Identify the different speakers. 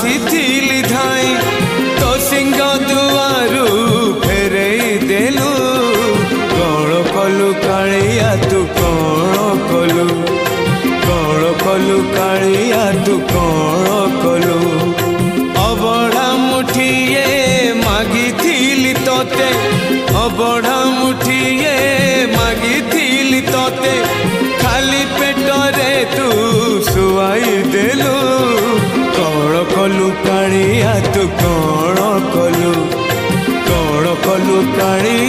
Speaker 1: ଆସିଥିଲି ଧାଇଁ ତୋ ସିଂହ ଦୁଆରୁ ଫେରେଇ ଦେଲୁ। କ'ଣ କଲୁ କାଳିଆ ତୁ କ'ଣ କଲୁ, କ'ଣ କଲୁ କାଳିଆ ତୁ କ'ଣ କଲୁ। ଅବଢ଼ା ମୁଠିଏ ମାଗିଥିଲି ତୋତେ, ଅବଢ଼ା ମୁଠିଏ ମାଗିଥିଲି ତୋତେ, ଖାଲି ପେଟରେ ତୁ ଶୁଆଇ ଦେଲୁ। କ'ଣ କଲୁ କାଳିଆ ତୁ କ'ଣ କଲୁ, କ'ଣ କଲୁ କାଳିଆ